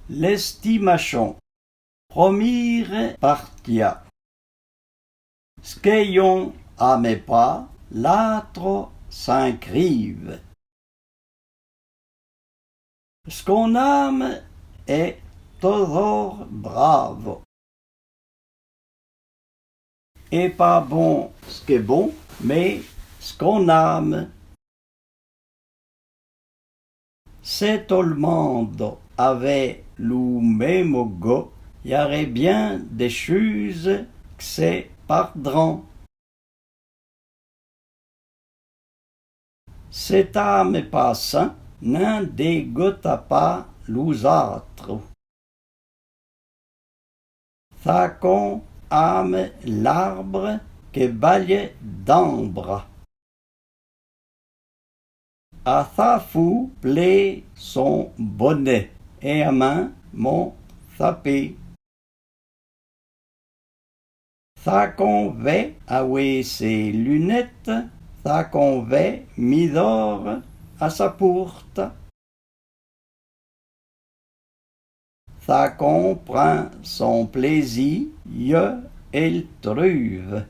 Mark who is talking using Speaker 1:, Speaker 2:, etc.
Speaker 1: l'estimation. Promire partia. Scayon à mes pas, l'âtre s'inscrive. Qu'on âme est toujours brave. Et pas bon ce qui est bon, mais ce qu'on âme. C'est tout le monde avait le même goût, il y aurait bien des choses que c'est pardon. Cet âme pas sain, n'en dégoûte pas l'usâtre. Ça qu'on âme l'arbre que baille d'ambre. À sa fou plaît son bonnet, et à main mon sapé. Ça qu'on va avec ses lunettes, ça qu'on va midor à sa porte. Ça qu'on prend son plaisir, il trouve.